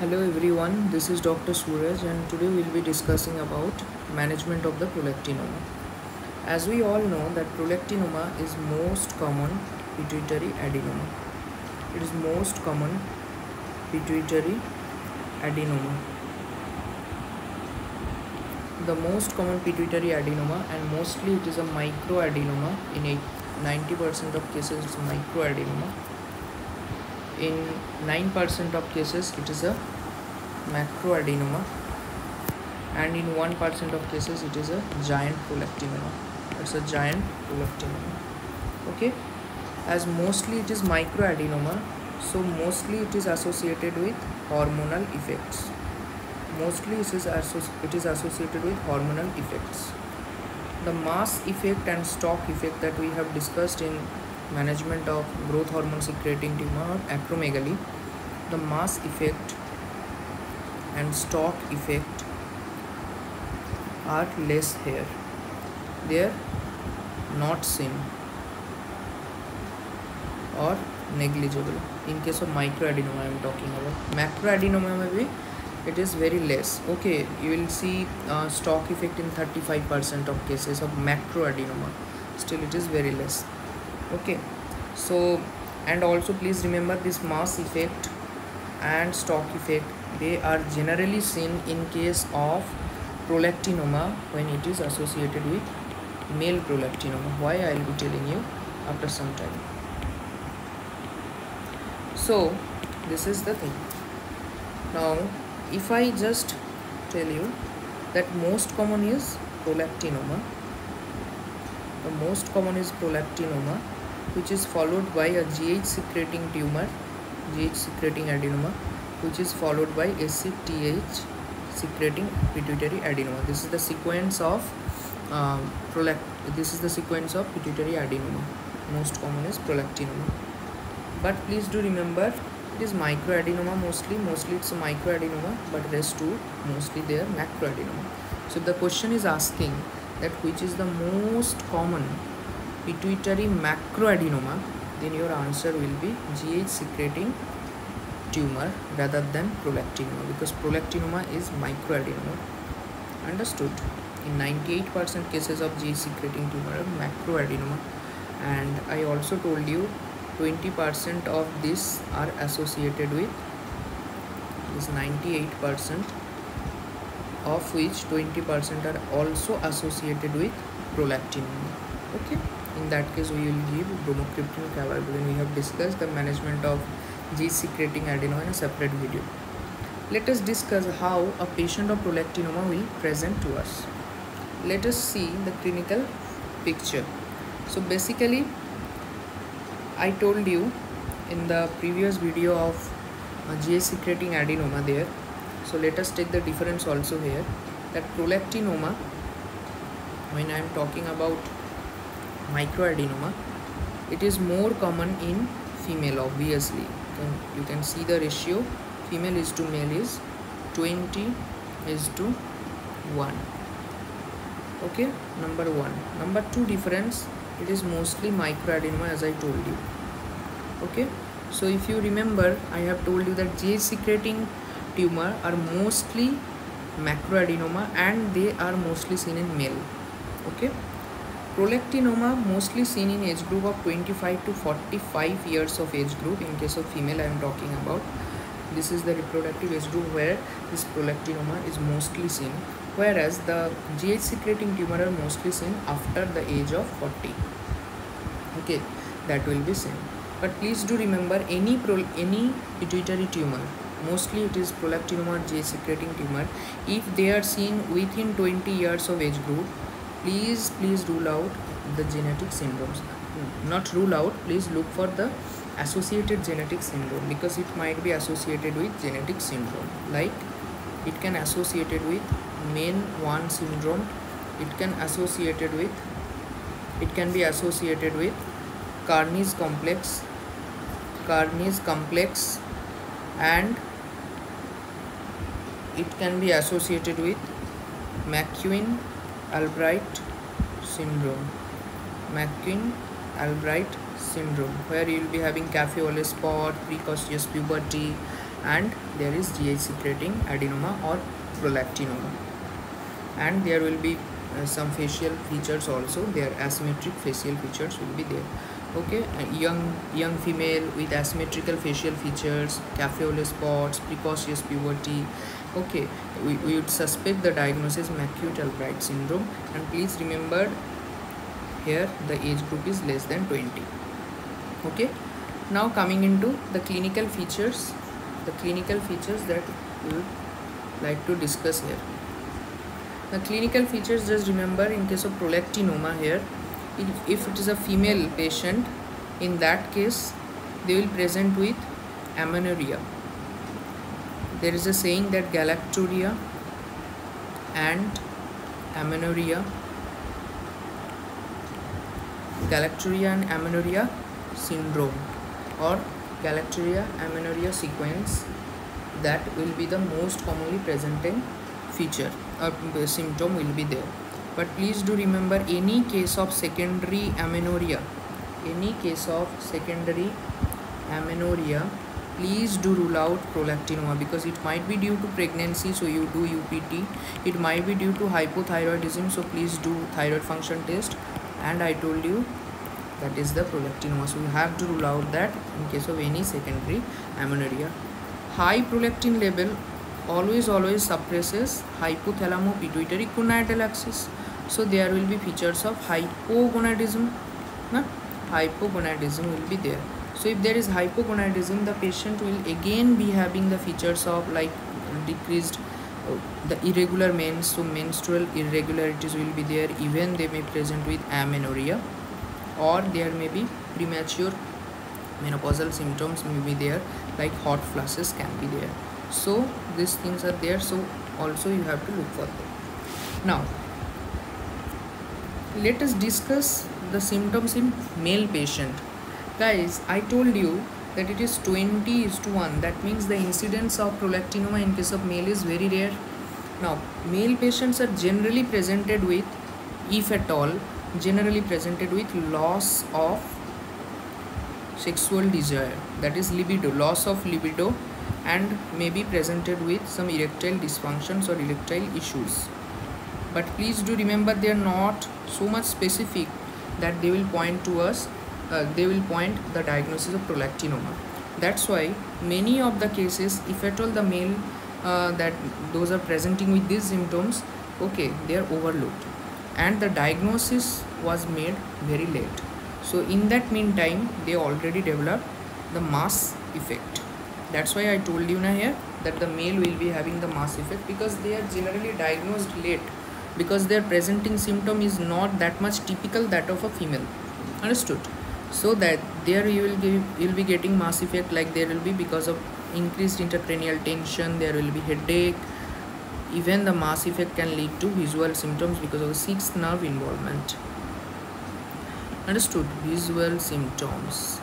Hello everyone, this is Dr. Suraj and today we'll be discussing about management of the prolactinoma. As we all know that prolactinoma is most common pituitary adenoma. It is most common pituitary adenoma. The most common pituitary adenoma, and mostly it is a microadenoma. In 90% of cases it's a microadenoma. In 9% of cases it is a macroadenoma, and in 1% of cases it is a giant prolactinoma. It's a giant prolactinoma. Okay, as mostly it is microadenoma, so mostly it is associated with hormonal effects. Mostly it is associated with hormonal effects. The mass effect and stalk effect that we have discussed in management of growth hormone secreting tumor or acromegaly, the mass effect and stalk effect are less here. They are not seen or negligible. In case of microadenoma I am talking about. Macroadenoma maybe it is very less. Okay, you will see stalk effect in 35% of cases of macroadenoma. Still it is very less. Okay, so and also please remember this mass effect and stalk effect, they are generally seen in case of prolactinoma when it is associated with male prolactinoma. Why, I will be telling you after some time. So this is the thing. Now if I just tell you that most common is prolactinoma, the most common is prolactinoma, which is followed by a GH secreting tumor, GH secreting adenoma, which is followed by ACTH secreting pituitary adenoma. This is the sequence of pituitary adenoma. Most common is prolactinoma, but please do remember it is microadenoma mostly it's a microadenoma, but rest two mostly they are macroadenoma. So the question is asking that which is the most common pituitary macroadenoma, then your answer will be GH secreting tumor rather than prolactinoma, because prolactinoma is microadenoma. Understood? In 98% cases of GH secreting tumor are macroadenoma, and I also told you 20% of this are associated with this 98%, of which 20% are also associated with prolactinoma. Okay, in that case we will give bromocriptine carbamazepine. We have discussed the management of GH secreting adenoma in a separate video. Let us discuss how a patient of prolactinoma will present to us. Let us see the clinical picture. So basically I told you in the previous video of GH secreting adenoma there. So let us take the difference also here, that prolactinoma, when I am talking about microadenoma, it is more common in female, obviously. You can see the ratio, female is to male is 20:1. Okay, number one. Number two difference, it is mostly microadenoma, as I told you. Okay, so if you remember, I have told you that GH secreting tumor are mostly macroadenoma and they are mostly seen in male. Okay, prolactinoma mostly seen in age group of 25 to 45 years of age group. In case of female I am talking about, this is the reproductive age group where this prolactinoma is mostly seen, whereas the GH secreting tumor are mostly seen after the age of 40. Okay, that will be seen. But please do remember, any pituitary tumor, mostly it is prolactinoma or GH secreting tumor, if they are seen within 20 years of age group, please rule out the genetic syndromes. Not rule out, please look for the associated genetic syndrome, because it might be associated with genetic syndrome, like it can associated with MEN1 syndrome, it can be associated with Carney's complex, and it can be associated with McEwen-Albright syndrome. Albright syndrome, where you will be having café au lait spot, precocious puberty, and there is GI secreting adenoma or prolactinoma, and there will be some facial features also. Their asymmetric facial features will be there. Okay, a young female with asymmetrical facial features, cafe au lait spots, precocious puberty. Okay, we would suspect the diagnosis acute Albright syndrome, and please remember here the age group is less than 20. Okay, now coming into the clinical features that we would like to discuss here. The clinical features, just remember, in case of prolactinoma here, if it is a female patient, in that case they will present with amenorrhea. There is a saying that galactorrhea and amenorrhea syndrome or galactorrhea amenorrhea sequence, that will be the most commonly presenting feature or symptom will be there. But please do remember, any case of secondary amenorrhea, please do rule out prolactinoma, because it might be due to pregnancy, so you do UPT. It might be due to hypothyroidism, so please do thyroid function test. And I told you that is the prolactinoma, so you have to rule out that in case of any secondary amenorrhea. High prolactin level always suppresses hypothalamo-pituitary gonadal axis, so there will be features of hypogonadism. Hypogonadism will be there. So if there is hypogonadism, the patient will again be having the features of like decreased the irregular mens, so menstrual irregularities will be there. Even they may present with amenorrhea, or there may be premature menopausal symptoms may be there, like hot flushes can be there. So these things are there, so also you have to look for them. Now let us discuss the symptoms in male patient. Guys, I told you that it is 20:1. That means the incidence of prolactinoma in case of male is very rare. Now male patients are generally presented with, if at all, loss of sexual desire, that is libido, loss of libido, and may be presented with some erectile dysfunctions or erectile issues. But please do remember, they are not so much specific that they will point to us, they will point the diagnosis of prolactinoma. That's why many of the cases, if at all the male that those are presenting with these symptoms, okay, they are overlooked and the diagnosis was made very late. So in that meantime, they already developed the mass effect. That's why I told you now here that the male will be having the mass effect, because they are generally diagnosed late, because their presenting symptom is not that much typical that of a female. Understood? So that there you will be getting mass effect, like there will be, because of increased intracranial tension, there will be headache. Even the mass effect can lead to visual symptoms because of the sixth nerve involvement. Understood? Visual symptoms.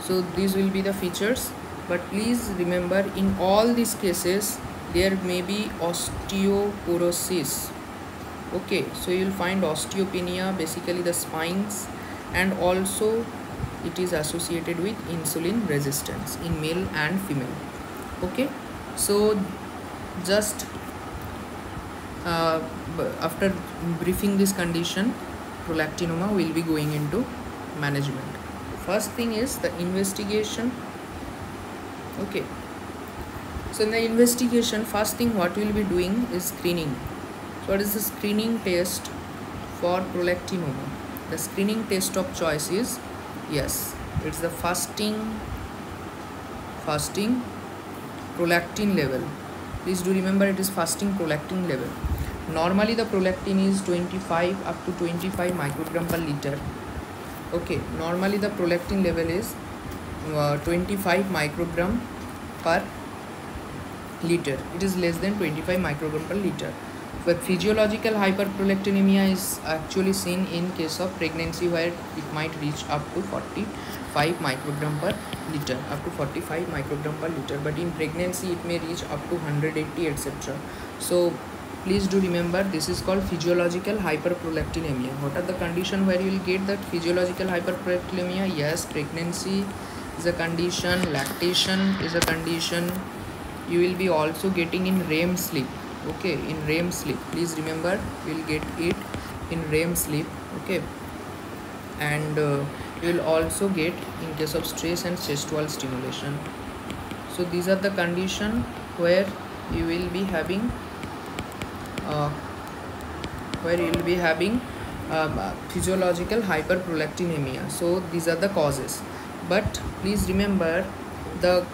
So these will be the features, but please remember, in all these cases there may be osteoporosis. Okay, so you will find osteopenia, basically the spines, and also it is associated with insulin resistance in male and female. Okay, so just after briefing this condition, prolactinoma, will be going into management. First thing is the investigation. Okay, so in the investigation, first thing what we will be doing is screening. So what is the screening test for prolactinoma? The screening test of choice is, yes, it's the fasting prolactin level. Please do remember, it is fasting prolactin level. Normally the prolactin is 25 up to 25 microgram per liter. Okay, normally the prolactin level is 25 microgram per liter. It is less than 25 microgram per liter. But physiological hyperprolactinemia is actually seen in case of pregnancy, where it might reach up to 45 microgram per liter, but in pregnancy it may reach up to 180, etc. So please do remember, this is called physiological hyperprolactinemia. What are the conditions where you will get that physiological hyperprolactinemia? Yes, pregnancy, is a condition, lactation is a condition. You will be also getting in REM sleep. Okay, in REM sleep, please remember, you will get it in REM sleep. Okay, and you will also get in case of stress and gestual stimulation. So these are the condition where you will be having physiological hyperprolactinemia. So these are the causes, but please remember, the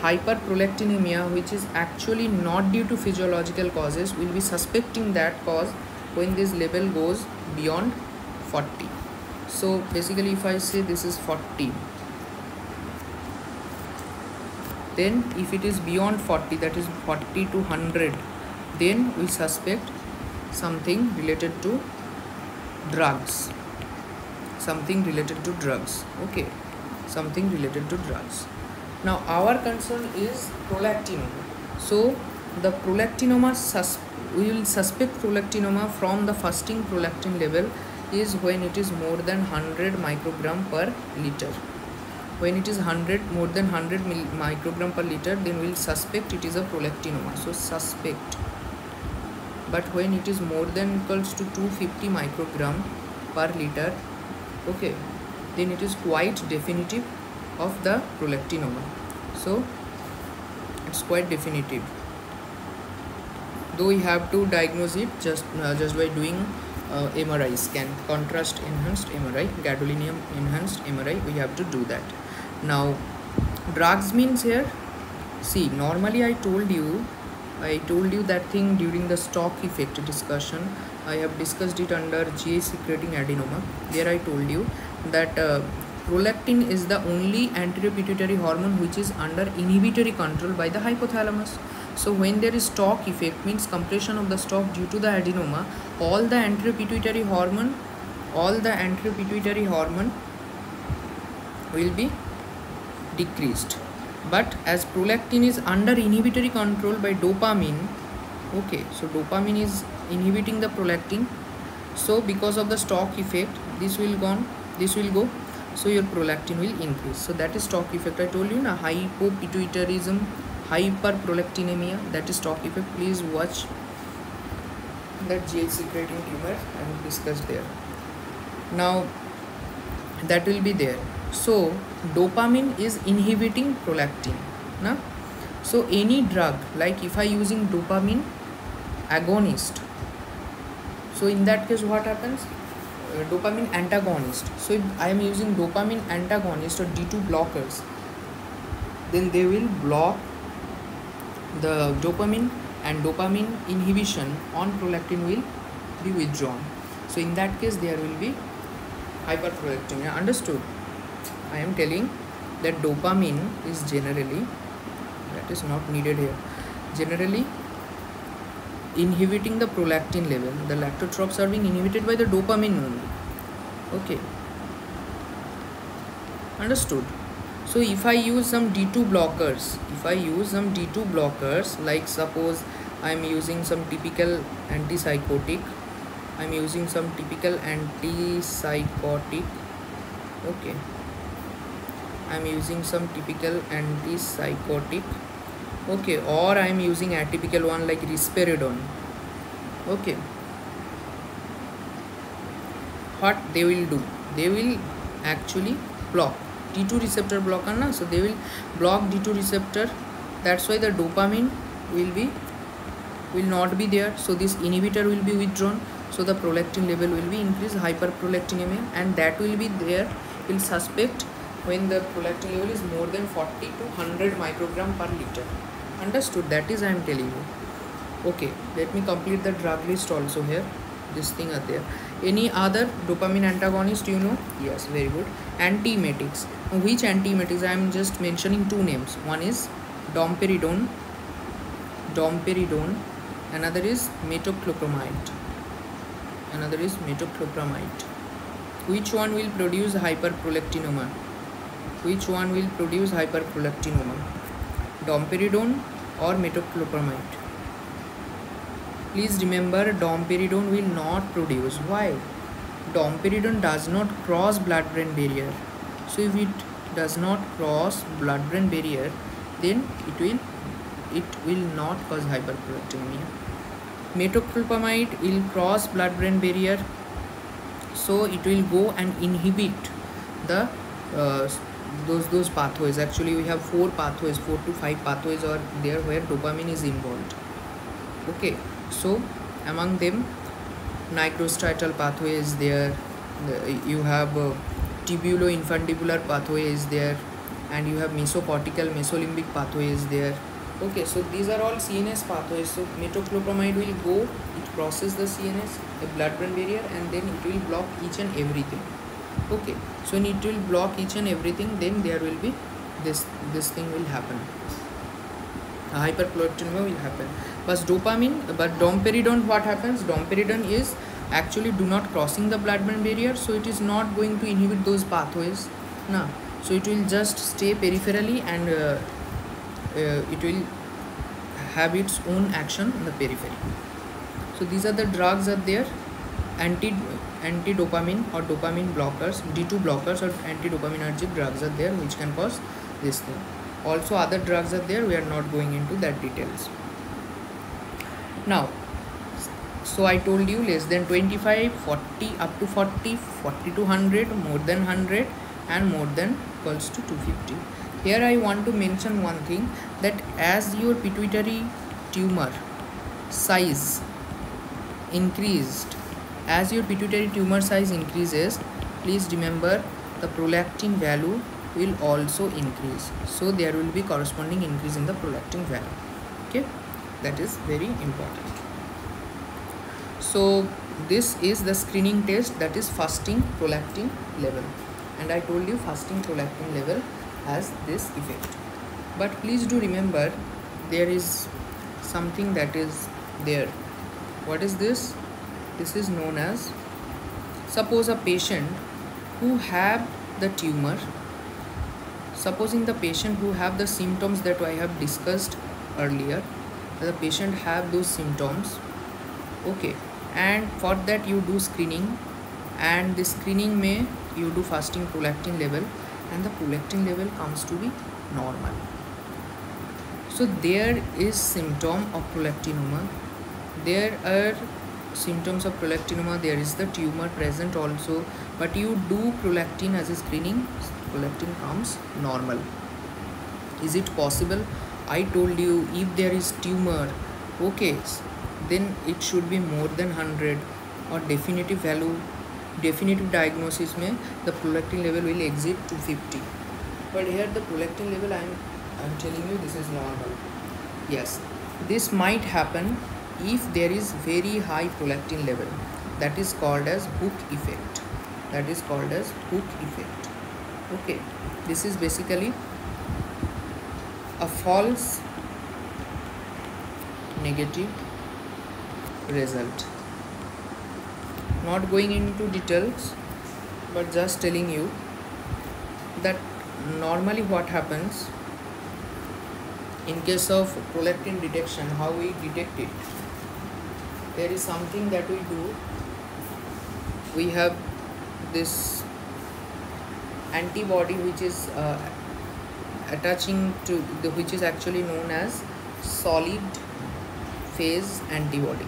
hyperprolactinemia, which is actually not due to physiological causes, will be suspecting that cause when this level goes beyond 40. So basically, if I say this is 40, then if it is beyond 40, that is 40 to 100, then we suspect something related to drugs, something related to drugs. Okay, something related to drugs. Now our concern is prolactinoma. So the prolactinoma, we will suspect prolactinoma from the fasting prolactin level is when it is more than 100 microgram per liter. When it is more than 100 microgram per liter, then we will suspect it is a prolactinoma. So suspect. But when it is more than equals to 250 microgram per liter, okay, then it is quite definitive of the prolactinoma. So it's quite definitive, though we have to diagnose it just by doing MRI scan, contrast enhanced MRI, gadolinium enhanced MRI. We have to do that. Now drugs means here, see, normally I told you that thing during the stock effect discussion. I have discussed it under GI secreting adenoma. There I told you that prolactin is the only anterior pituitary hormone which is under inhibitory control by the hypothalamus. So when there is stock effect, means compression of the stalk due to the adenoma, all the anterior pituitary hormone will be decreased. But as prolactin is under inhibitory control by dopamine, okay, so dopamine is inhibiting the prolactin, so because of the stock effect, this will go, so your prolactin will increase. So that is stock effect. I told you na, hypopituitarism, hyperprolactinemia, that is stock effect. Please watch that GI secreting tumor I have discussed there. Now that will be there. So dopamine is inhibiting prolactin, na? So any drug, like if I using dopamine agonist, so in that case what happens? Dopamine antagonist. So if I am using dopamine antagonist or D2 blockers, then they will block the dopamine, and dopamine inhibition on prolactin will be withdrawn. So in that case there will be hyperprolactinemia. Understood? I am telling that dopamine is generally, that is not needed here, generally inhibiting the prolactin level. The lactotropes are being inhibited by the dopamine only. Okay, understood? So if I use some D2 blockers, like suppose I am using some typical antipsychotic, okay, I am using some typical antipsychotic, okay, or I am using atypical one like risperidone, okay, what they will do? They will actually block D2 receptor blocker, na? So they will block D2 receptor. That's why the dopamine will not be there. So this inhibitor will be withdrawn. So the prolactin level will be increased, hyperprolactinemia, and that will be there. Will suspect when the prolactin level is more than 40 to 100 microgram per liter. Understood? That is I am telling you. Okay, let me complete the drug list also here. This thing are there. Any other dopamine antagonist you know? Yes, very good. Antiemetics. Which antiemetics? I am just mentioning two names. One is domperidone. Another is metoclopramide. Which one will produce hyperprolactinemia? Domperidone or metoclopramide? Please remember, domperidone will not produce. Why? Domperidone does not cross blood-brain barrier. So if it does not cross blood-brain barrier, then it will not cause hyperprolactinemia. Metoclopramide will cross blood-brain barrier, so it will go and inhibit the those pathways. Actually, we have 4 pathways, 4 to 5 pathways are there where dopamine is involved. Okay, so among them, nigrostriatal pathway is there. You have tubulo-infundibular pathway is there, and you have mesocortical mesolimbic pathway is there. Okay, so these are all CNS pathways. So metoclopramide will go, it crosses the CNS, the blood-brain barrier, and then it will block each and everything. Okay, so when it will block each and everything, then there will be this thing will happen. Hyperprolactinemia will happen. But domperidone, what happens? Domperidone is actually do not crossing the blood-brain barrier, so it is not going to inhibit those pathways. No, so it will just stay peripherally, and it will have its own action in the periphery. So these are the drugs are there. Anti-dopamine or dopamine blockers, D2 blockers or anti-dopaminergic drugs are there which can cause this thing. Also other drugs are there, we are not going into that details now. So I told you less than 25, 40, up to 40, 40 to 100, more than 100, and more than equals to 250. Here I want to mention one thing, that as your pituitary tumor size increased, as your pituitary tumor size increases, please remember the prolactin value will also increase. So there will be corresponding increase in the prolactin value. Okay, that is very important. So this is the screening test, that is fasting prolactin level, and I told you fasting prolactin level has this effect. But please do remember there is something that is there. What is this? This is known as, suppose a patient who have the tumor, supposing the patient who have the symptoms that I have discussed earlier, the patient have those symptoms. Okay, and for that you do screening, and the screening may you do fasting prolactin level, and the prolactin level comes to be normal. So there is symptom of prolactinoma, there are symptoms of prolactinoma, there is the tumor present also, but you do prolactin as a screening, prolactin comes normal. Is it possible? I told you, if there is tumor, okay, then it should be more than 100, or definitive value, definitive diagnosis में the prolactin level will exceed 250. But here the prolactin level I'm telling you this is normal. Yes, this might happen if there is very high prolactin level. That is called as hook effect. That is called as hook effect. Okay, this is basically a false negative result. Not going into details, but just telling you that normally what happens in case of prolactin detection, how we detect it. There is something that we do. We have this antibody which is attaching to the, which is actually known as solid phase antibody.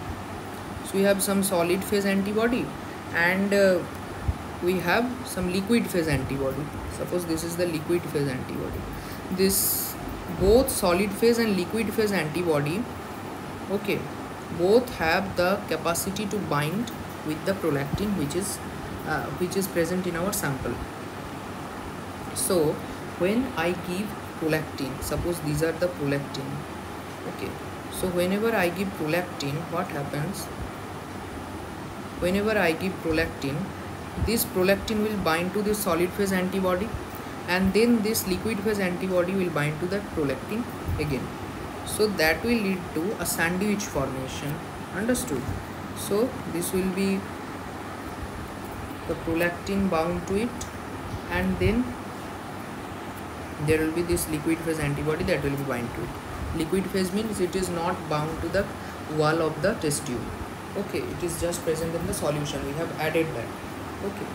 So we have some solid phase antibody, and we have some liquid phase antibody. Suppose this is the liquid phase antibody. This both solid phase and liquid phase antibody, okay, both have the capacity to bind with the prolactin which is present in our sample. So when I give prolactin, suppose these are the prolactin, okay, so whenever I give prolactin, what happens? Whenever I give prolactin, this prolactin will bind to the solid phase antibody, and then this liquid phase antibody will bind to that prolactin again. So that will lead to a sandwich formation. Understood? So this will be the prolactin bound to it, and then there will be this liquid phase antibody that will be bind to it. Liquid phase means it is not bound to the wall of the test tube. Okay, it is just present in the solution. We have added that. Okay,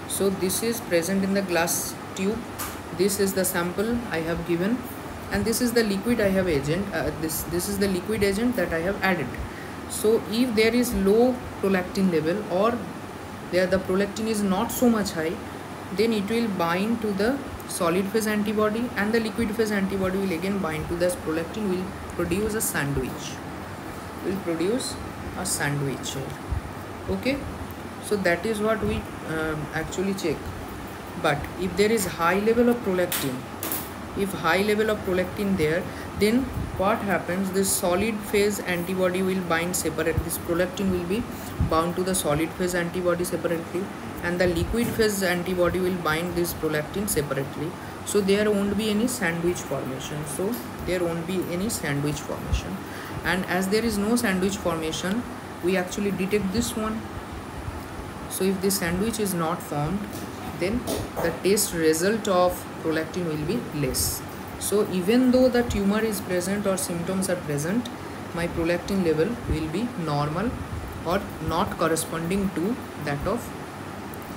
so this is present in the glass tube. This is the sample I have given, and this is the liquid I have agent. This is the liquid agent that I have added. So if there is low prolactin level, or there the prolactin is not so much high, then it will bind to the solid phase antibody, and the liquid phase antibody will again bind to this prolactin, will produce a sandwich. Here. Okay, so that is what we actually check. But if there is high level of prolactin, there, then what happens, this solid phase antibody will bind separate. This prolactin will be bound to the solid phase antibody separately, and the liquid phase antibody will bind this prolactin separately. So there won't be any sandwich formation. And as there is no sandwich formation, we actually detect this one. So if this sandwich is not formed, then the test result of prolactin will be less. So even though the tumor is present or symptoms are present, my prolactin level will be normal or not corresponding to that of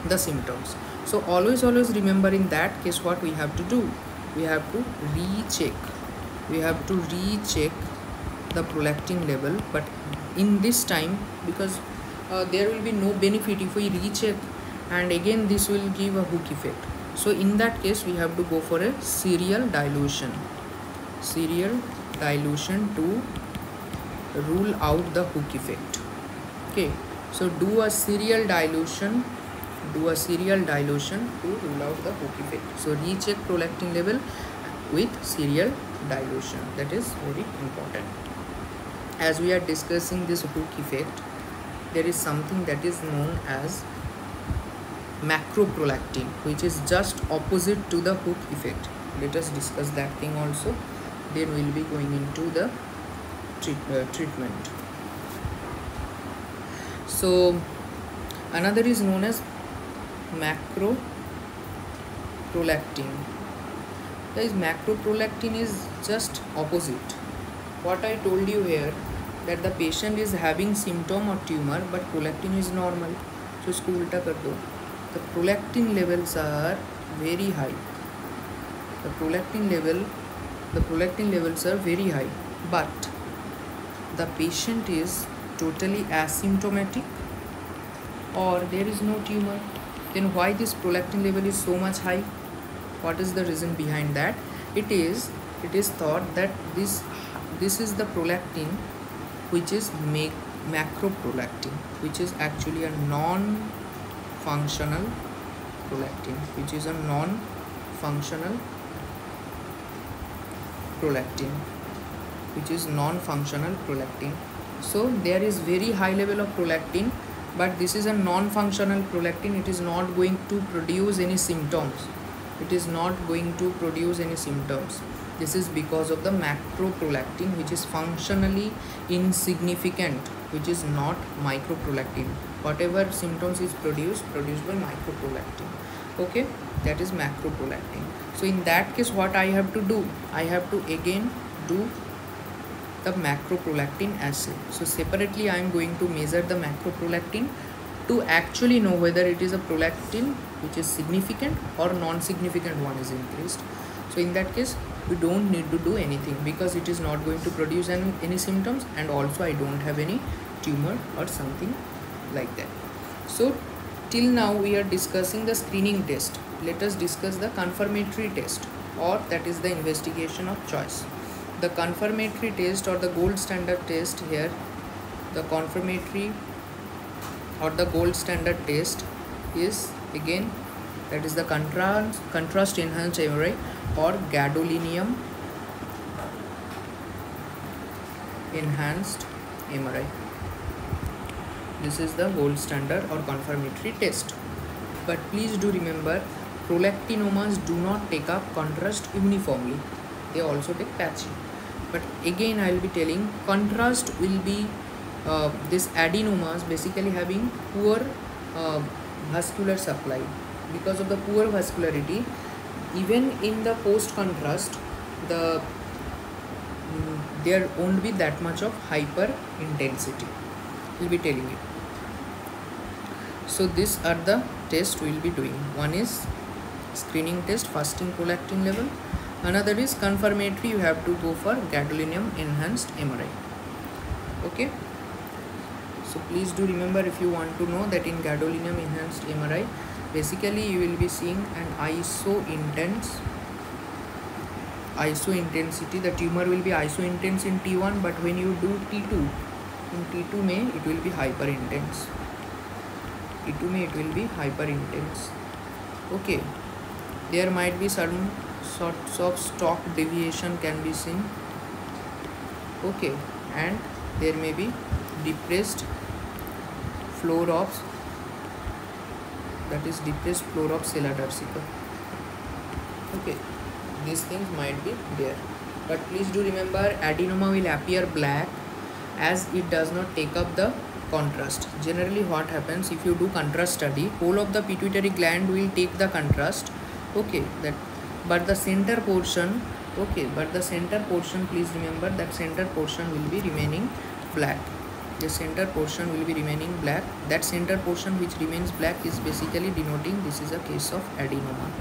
the symptoms. So always remember, in that case what we have to do, we have to recheck the prolactin level. But in this time, because there will be no benefit if we recheck, and again this will give a hook effect. So in that case we have to go for a serial dilution to rule out the hook effect. Okay, so do a serial dilution to rule out the hook effect. So recheck prolactin level with serial dilution. That is very important. As we are discussing this hook effect, there is something that is known as macroprolactin, which is just opposite to the hook effect. Let us discuss that thing also, then we will be going into the treatment. So another is known as macroprolactin. Guys, macroprolactin is just opposite. What I told you here, that the patient is having symptom or tumor but prolactin is normal. So इसको उल्टा कर दो. The prolactin levels are very high. The prolactin levels are very high, but the patient is totally asymptomatic or there is no tumor. Then why this prolactin level is so much high? What is the reason behind that? It is thought that this is the prolactin which is macroprolactin, which is actually a non-functional prolactin, So there is very high level of prolactin, but this is a non-functional prolactin. It is not going to produce any symptoms. This is because of the macroprolactin, which is functionally insignificant, which is not microprolactin. Whatever symptoms is produced by microprolactin. Okay, that is macroprolactin. So in that case, what I have to do, I have to again do the macroprolactin assay. So separately I am going to measure the macroprolactin to actually know whether it is a prolactin which is significant or non-significant one is increased. So in that case we don't need to do anything, because it is not going to produce any symptoms, and also I don't have any tumor or something like that. So till now we are discussing the screening test. Let us discuss the confirmatory test, or that is the investigation of choice. The confirmatory test or the gold standard test here, the confirmatory or the gold standard test is again, that is the contrast enhanced MRI or gadolinium enhanced MRI. This is the gold standard or confirmatory test. But please do remember, prolactinomas do not take up contrast uniformly. They also take patchy. But again I will be telling, contrast will be this adenomas basically having poor vascular supply. Because of the poor vascularity, even in the post contrast, there won't be that much of hyper intensity. We'll be telling you. So these are the tests we will be doing. One is screening test, fasting prolactin level. Another is confirmatory, you have to go for gadolinium enhanced MRI. Okay, so please do remember, if you want to know, that in gadolinium enhanced MRI basically you will be seeing an iso intensity. The tumor will be iso intense in T1, but when you do T2, in T2 may it will be hyper intense. T2 may it will be hyper intense. Okay, there might be certain sorts of stock deviation can be seen. Okay, and there may be depressed floor of, that is depressed floor of sella turcica. Okay, these things might be there, but please do remember, adenoma will appear black as it does not take up the contrast. Generally what happens, if you do contrast study, whole of the pituitary gland will take the contrast. Okay, that, but the center portion, okay, but the center portion, please remember that center portion will be remaining black. The center portion will be remaining black. That center portion which remains black is basically denoting this is a case of adenoma.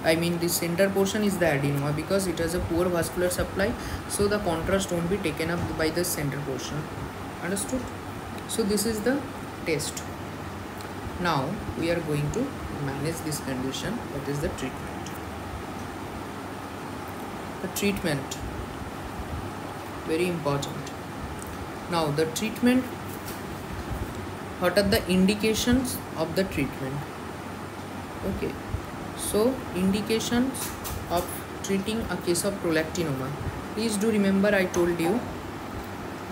I mean, this center portion is the adenoma because it has a poor vascular supply, so the contrast won't be taken up by the center portion. Understood? So this is the test. Now we are going to manage this condition. That is the treatment. The treatment, very important. Now the treatment, what are the indications of the treatment? Okay, so indications of treating a case of prolactinoma. Please do remember, I told you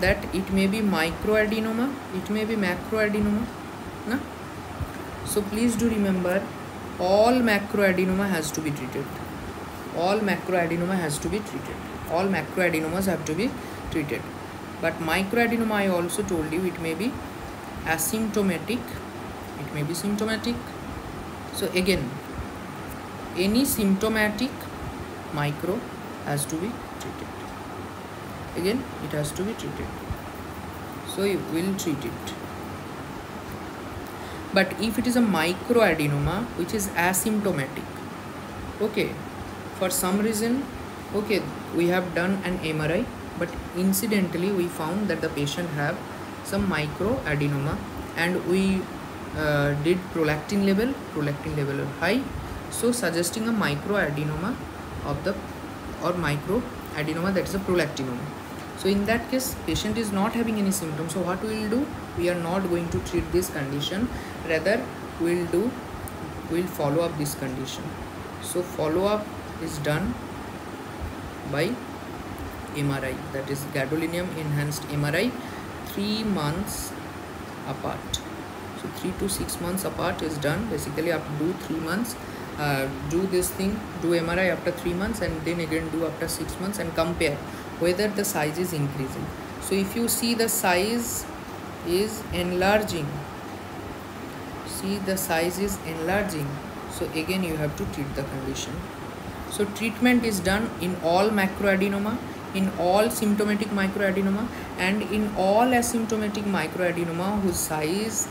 that it may be microadenoma, it may be macroadenoma, na? So please do remember, all macroadenoma has to be treated. All macroadenoma has to be treated. All macroadenomas have to be treated. But microadenoma, I also told you, it may be asymptomatic, it may be symptomatic. So again, any symptomatic micro has to be treated. Again, it has to be treated. So you will treat it. But if it is a microadenoma which is asymptomatic, okay, for some reason, okay, we have done an MRI, but incidentally we found that the patient have some microadenoma, and we did prolactin level are high, so suggesting a microadenoma of the, or microadenoma, that is a prolactinoma. So in that case, patient is not having any symptoms. So what we will do? We are not going to treat this condition. Rather, we will follow up this condition. So follow up is done by MRI, that is gadolinium enhanced MRI, 3 months apart. So 3 to 6 months apart is done. Basically, up to 3 months. Do this thing, do MRI after 3 months, and then again do after 6 months, and compare whether the size is increasing. So if you see the size is enlarging, so again you have to treat the condition. So treatment is done in all macroadenoma, in all symptomatic microadenoma, and in all asymptomatic microadenoma whose size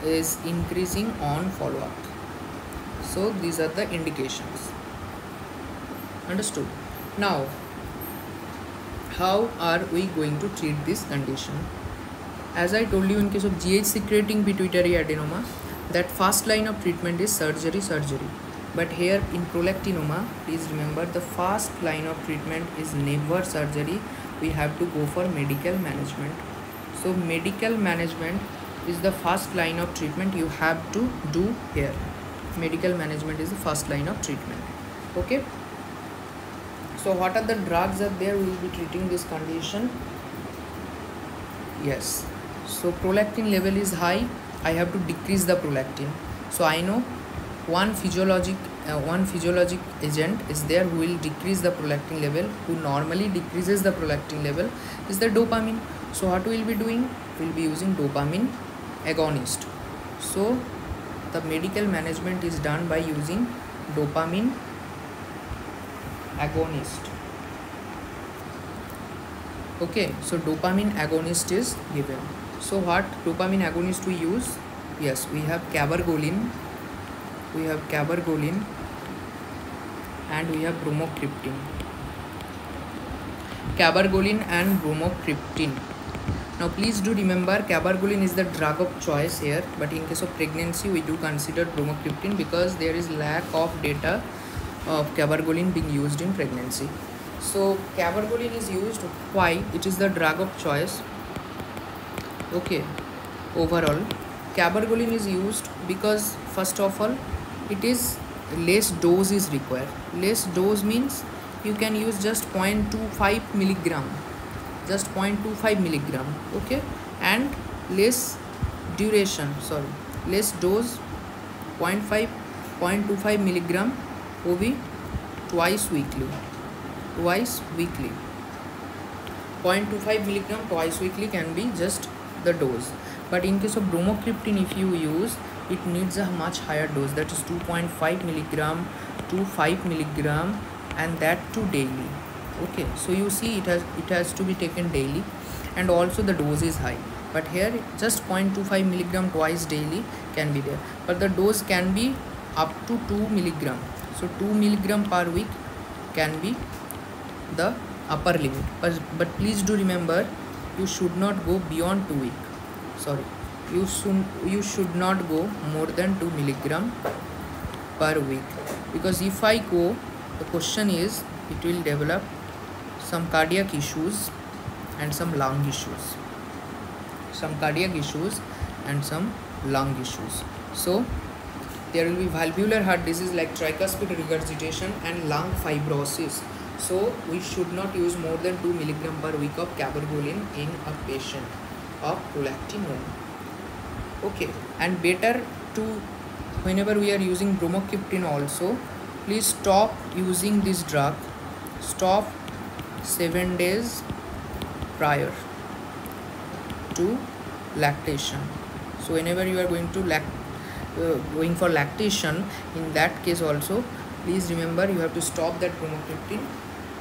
is increasing on follow-up. So these are the indications. Understood? Now, how are we going to treat this condition? As I told you, in case of GH secreting pituitary adenoma, that first line of treatment is surgery. But here in prolactinoma, please remember, the first line of treatment is never surgery. We have to go for medical management. So medical management is the first line of treatment you have to do here. Medical management is the first line of treatment. Okay. So what are the drugs are there? We will be treating this condition. Yes. So prolactin level is high. I have to decrease the prolactin. So I know one physiologic agent is there who will decrease the prolactin level, who normally decreases the prolactin level, is the dopamine. So what we will be doing? We will be using dopamine agonist. So the medical management is done by using dopamine agonist. Okay, so dopamine agonist is given. So what dopamine agonist we use? Yes, we have cabergoline. and we have bromocriptine. Cabergoline and bromocriptine. Now please do remember, cabergoline is the drug of choice here, but in case of pregnancy we do consider bromocriptine because there is lack of data of cabergoline being used in pregnancy. So cabergoline is used, why? It is the drug of choice. Okay, overall cabergoline is used because first of all it is less dose is required. Less dose means you can use just 0.25 milligram, just 0.25 milligram, okay, and less duration, less dose, 0.25 milligram OV twice weekly, 0.25 milligram twice weekly can be just the dose. But in case of bromocriptine, if you use, it needs a much higher dose, that is 2.5 milligram to 5 milligram, and that too daily. Okay, so you see it has to be taken daily, and also the dose is high. But here just 0.25 milligram twice daily can be there, but the dose can be up to 2 milligram. So 2 milligram per week can be the upper limit, but please do remember, you should not go beyond 2 weeks. You should not go more than 2 milligram per week, because if I go, the question is it will develop some cardiac issues and some lung issues, So there will be valvular heart disease like tricuspid regurgitation and lung fibrosis. So we should not use more than 2 milligram per week of cabergoline in a patient of prolactin only. Okay, and better to, whenever we are using bromocriptine also, please stop using this drug, stop 7 days prior to lactation. So whenever you are going to going for lactation, in that case also please remember you have to stop that bromocriptine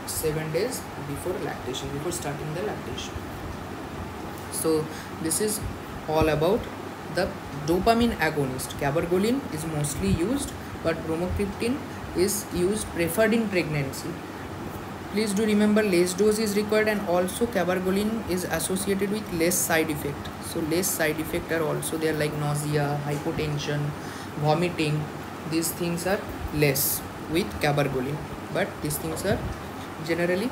7 days before lactation, before starting the lactation. So this is all about the dopamine agonist. Cabergoline is mostly used, but bromocriptine is used, preferred in pregnancy. Please do remember less dose is required, and also cabergoline is associated with less side effect. So less side effect are also there, like nausea, hypotension, vomiting. These things are less with cabergoline, but these things are generally,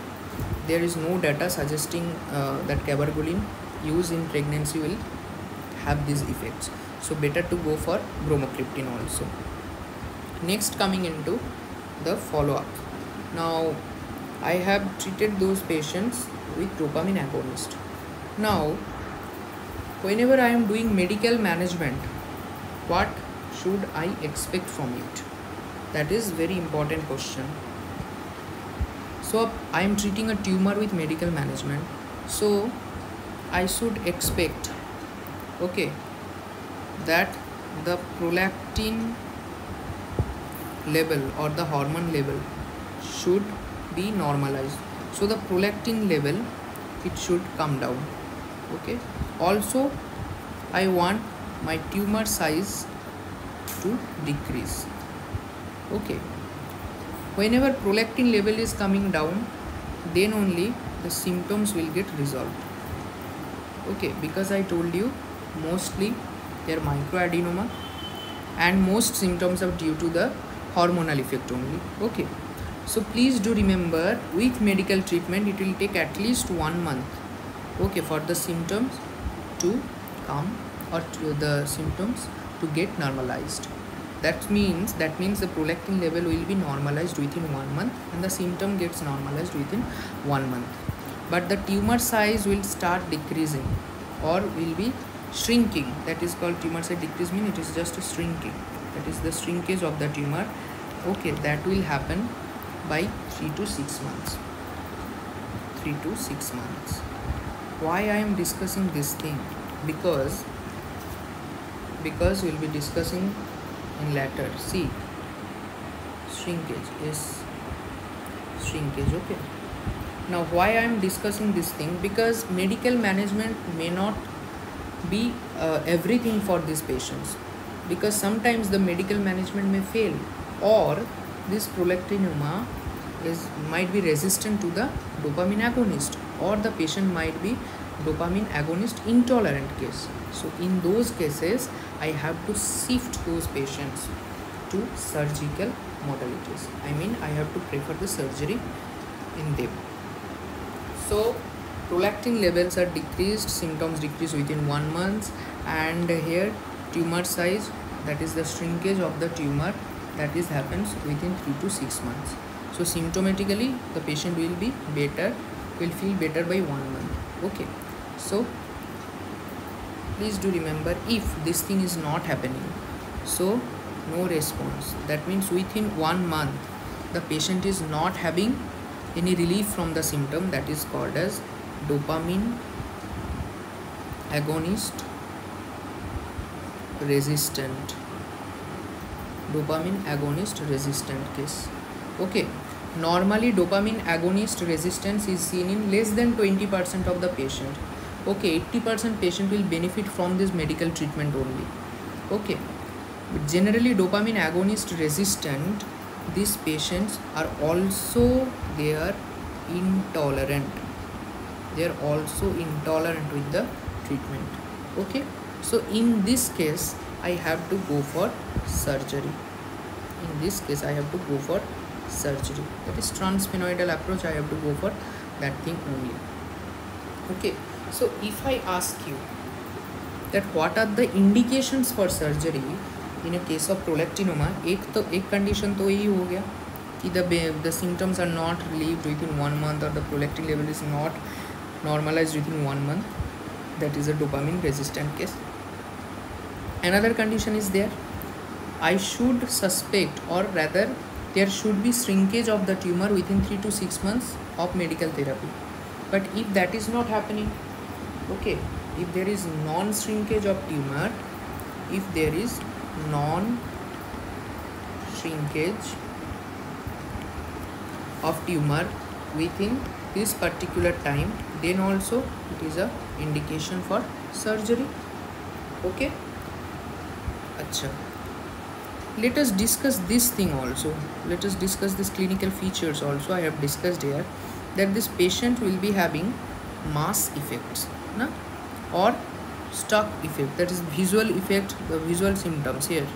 there is no data suggesting that cabergoline use in pregnancy will have these effects. So better to go for bromocriptine also. Next, coming into the follow-up. Now I have treated those patients with dopamine agonist. Now whenever I am doing medical management, what should I expect from it? That is very important question. So I am treating a tumor with medical management, so I should expect, okay, that the prolactin level or the hormone level should be normalized. So the prolactin level, it should come down. Okay, also I want my tumor size to decrease. Okay, whenever prolactin level is coming down, then only the symptoms will get resolved. Okay, because I told you mostly they are microadenoma, and most symptoms are due to the hormonal effect only. Okay, so please do remember, with medical treatment it will take at least 1 month, okay, for the symptoms to come, or to the symptoms to get normalized. That means the prolactin level will be normalized within 1 month, and the symptom gets normalized within 1 month. But the tumor size will start decreasing or will be shrinking. That is called tumor size decrease, means it is just shrinking. That is the shrinkage of the tumor. Okay, that will happen by 3 to 6 months. 3 to 6 months. Why I am discussing this thing? Because we'll be discussing in later. See, shrinkage is shrinkage. Okay, now why I am discussing this thing? Because medical management may not be everything for these patients, because sometimes the medical management may fail, or this prolactinoma might be resistant to the dopamine agonist, or the patient might be dopamine agonist intolerant case. So in those cases, I have to shift those patients to surgical modalities. I mean, I have to prefer the surgery in them. So prolactin levels are decreased, symptoms decrease within 1 month, and here tumor size, that is the shrinkage of the tumor, that is happens within 3 to 6 months. So symptomatically the patient will be better, will feel better by 1 month. Okay, so please do remember, if this thing is not happening, so no response, that means within 1 month the patient is not having any relief from the symptom, that is called as dopamine agonist resistant, dopamine agonist resistant case. Okay, normally dopamine agonist resistance is seen in less than 20% of the patient. Okay, 80% patient will benefit from this medical treatment only. Okay, but generally dopamine agonist resistant, these patients are also, they are intolerant, they are also intolerant with the treatment. Okay, so in this case I have to go for surgery. In this case I have to go for surgery, that is transsphenoidal approach, I have to go for that thing only. Okay, so if I ask you that what are the indications for surgery in a case of prolactinoma, एक condition तो यही हो गया कि the symptoms are not relieved within 1 month, or the prolactin level is not normalized within 1 month, that is a dopamine resistant case. Another condition is there, I should suspect, or rather there should be shrinkage of the tumor within 3 to 6 months of medical therapy. But if that is not happening, okay, if there is non-shrinkage of tumor, if there is non-shrinkage of tumor within this particular time, then also it is a indication for surgery. Okay, acha, let us discuss this thing also, let us discuss this clinical features also. I have discussed here that this patient will be having mass effects, na? Or stuck effect, that is visual effect, the visual symptoms here.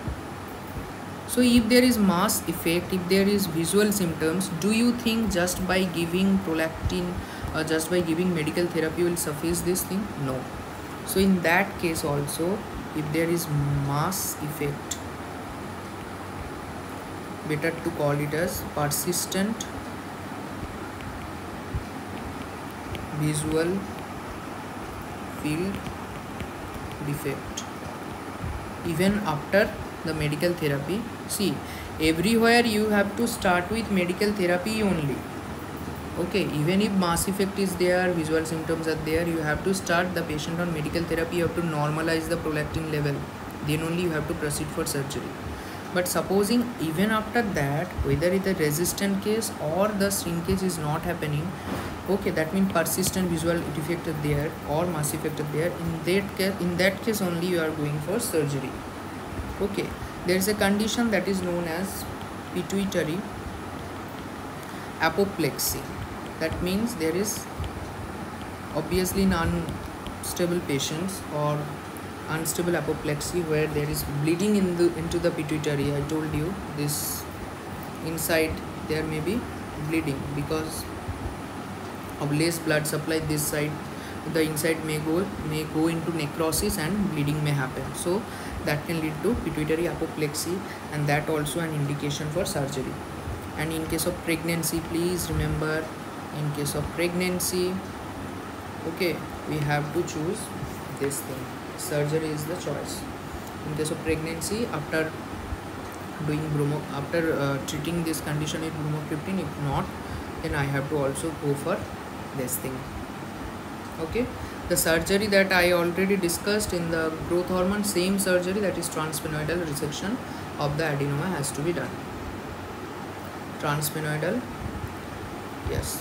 So if there is mass effect, if there is visual symptoms, do you think just by giving prolactin or just by giving medical therapy will suffice this thing? No. So in that case also, if there is mass effect, better to call it as persistent visual field defect even after the medical therapy. See, everywhere you have to start with medical therapy only. Okay, even if mass effect is there, visual symptoms are there, you have to start the patient on medical therapy, you have to normalize the prolactin level, then only you have to proceed for surgery. But supposing even after that, whether it is a resistant case or the shrinkage is not happening, okay, that means persistent visual defect is there or mass effect is there, in that case only you are going for surgery. Okay, there is a condition that is known as pituitary apoplexy. That means there is obviously non-stable patients or unstable apoplexy where there is bleeding into the pituitary. I told you this, inside there may be bleeding because of less blood supply this side, the inside may go into necrosis and bleeding may happen. So that can lead to pituitary apoplexy, and that also an indication for surgery. And in case of pregnancy, please remember, in case of pregnancy, okay, we have to choose this thing, surgery is the choice. In case of pregnancy, after doing treating this condition with bromocriptine, if not, then I have to also go for this thing. Okay, the surgery that I already discussed in the growth hormone, same surgery, that is transsphenoidal resection of the adenoma has to be done. Transsphenoidal, yes,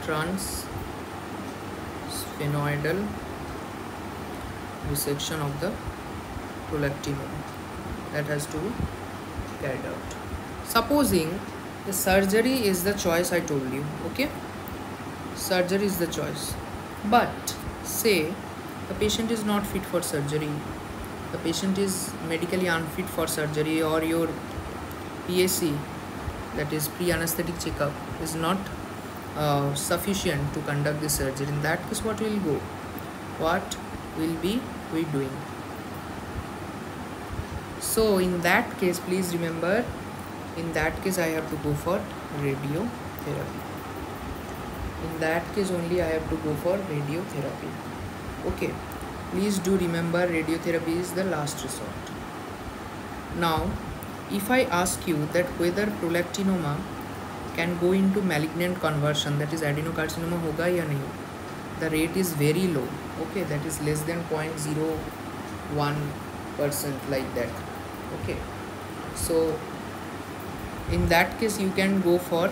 transsphenoidal resection of the prolactinoma, that has to be carried out. Supposing the surgery is the choice, I told you, okay, surgery is the choice, but say the patient is not fit for surgery, the patient is medically unfit for surgery, or your PAC, that is pre-anesthetic checkup, is not sufficient to conduct the surgery. In that case, what will go? What will be we doing? So in that case, please remember, in that case I have to go for radiotherapy. In that case only I have to go for radiotherapy. Okay, please do remember, radiotherapy is the last resort. Now if I ask you that whether prolactinoma can go into malignant conversion, that is adenocarcinoma hoga ya nahi, the rate is very low, okay, that is less than 0.01%, like that. Okay, so in that case you can go for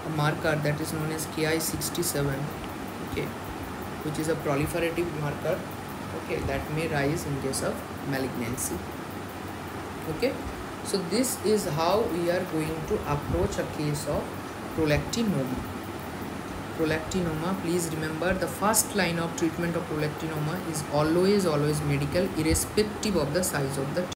a marker that is known as Ki-67, okay, which is a proliferative marker, okay, that may rise in case of malignancy. Okay, so this is how we are going to approach a case of prolactinoma. Prolactinoma, please remember, the first line of treatment of prolactinoma is always medical, irrespective of the size of the